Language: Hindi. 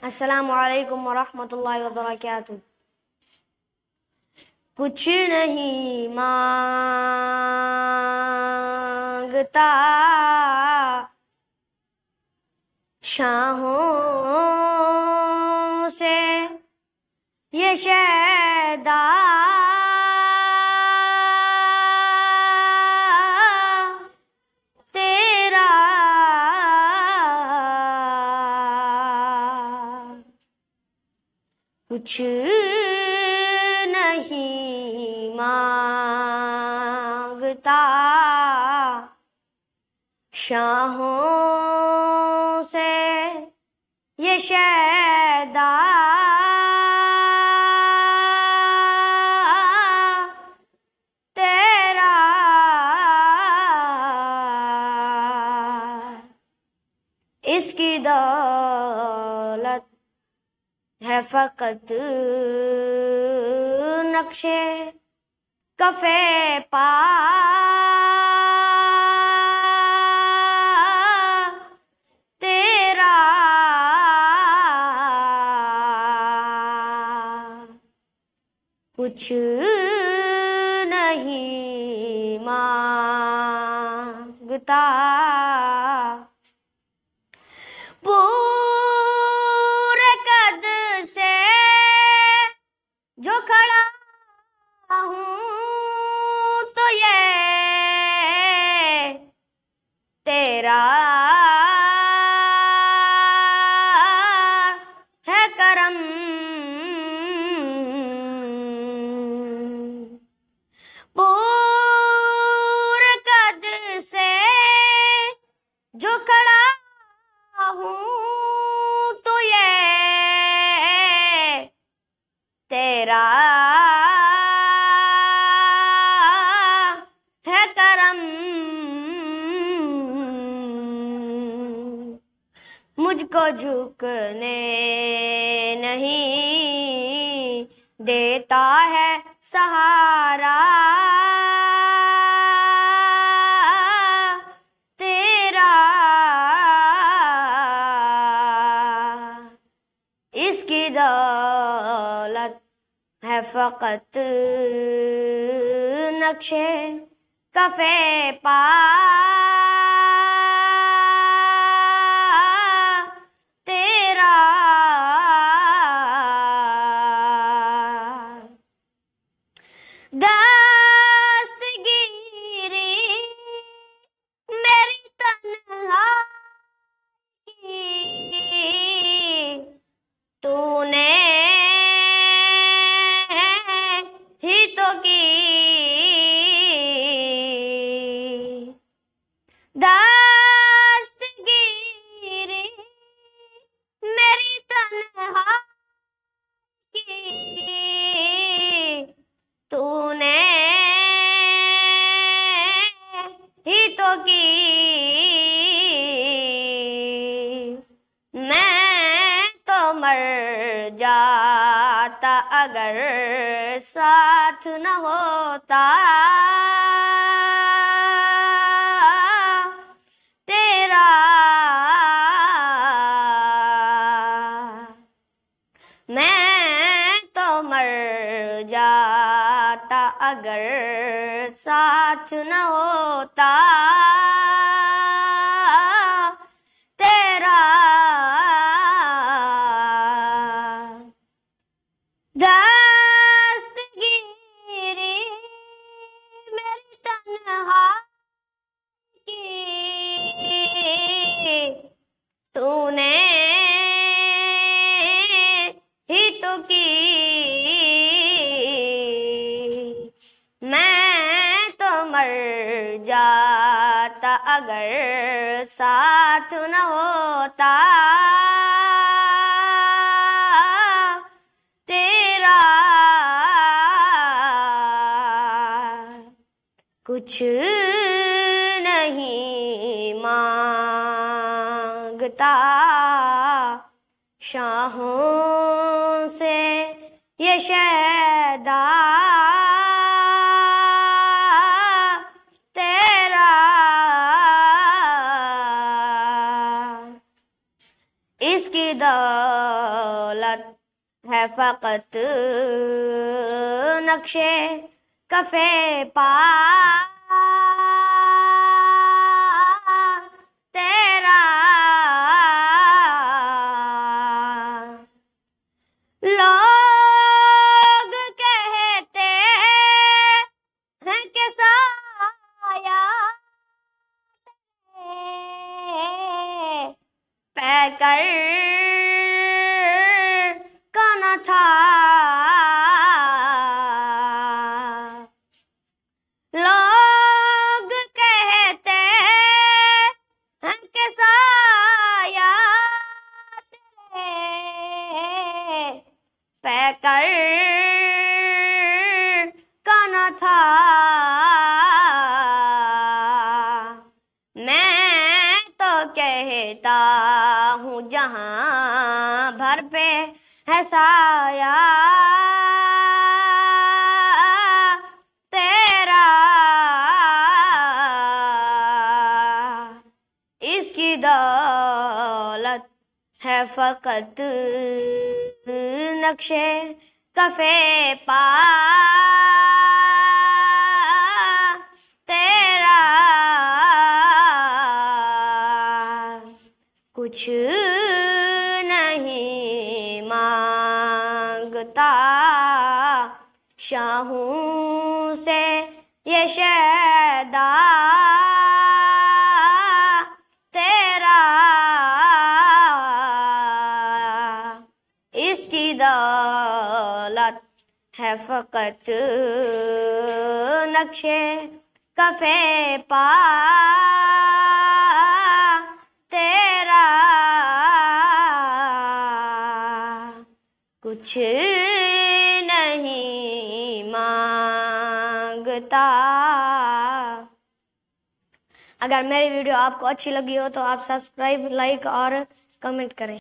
अस्सलामु अलैकुम वरहमतुल्लाहि वबरकातुह। कुछ नहीं मांगता शाहों से ये शैदा, तेरा कुछ नहीं मांगता शाहों से ये शैदा, तेरा इसकी दौलत है फकत नक्शे कफे पा, तेरा कुछ नहीं मांगता पूरे कद से जो खड़ा हूँ तो ये तेरा है करम, पूरे कद से जो खड़ा हूँ तो ये तेरा है करम, मुझको झुकने नहीं देता है सहारा, तेरा इसकी दौलत है फकत नक्शे कफे पा, तेरा दस्तगीरी मेरी तन्हाई तूने ही तो की, दस्तगीरी मेरी तन्हाई तूने ही तो की, मैं तो मर जाता अगर साथ न होता, तेरा मैं तो मर जाता अगर साथ न होता, तेरा दस्तगीरी मेरी तन्हाई तूने ही तो की, मैं तो मर जाता अगर साथ न होता, तेरा कुछ नहीं मांगता शाहों से ये शैदा, तेरा इसकी दौलत है फकत नक्शे कफे पा तेरा। लोग कहते हैं कि साया पैकर का न था। लोग कहते हैं कि साया तेरे पैकर का न था। मैं तो कहता हूँ जहाँ भर पे है साया तेरा। इसकी दौलत है फकत नक्शे कफे पा तेरा। कुछ नहीं मांगता शाहों से ये शैदा तेरा। इसकी दौलत है फकत नक्शे कफे पा तेरा। कुछ नहीं मांगता। अगर मेरी वीडियो आपको अच्छी लगी हो तो आप सब्सक्राइब, लाइक और कमेंट करें।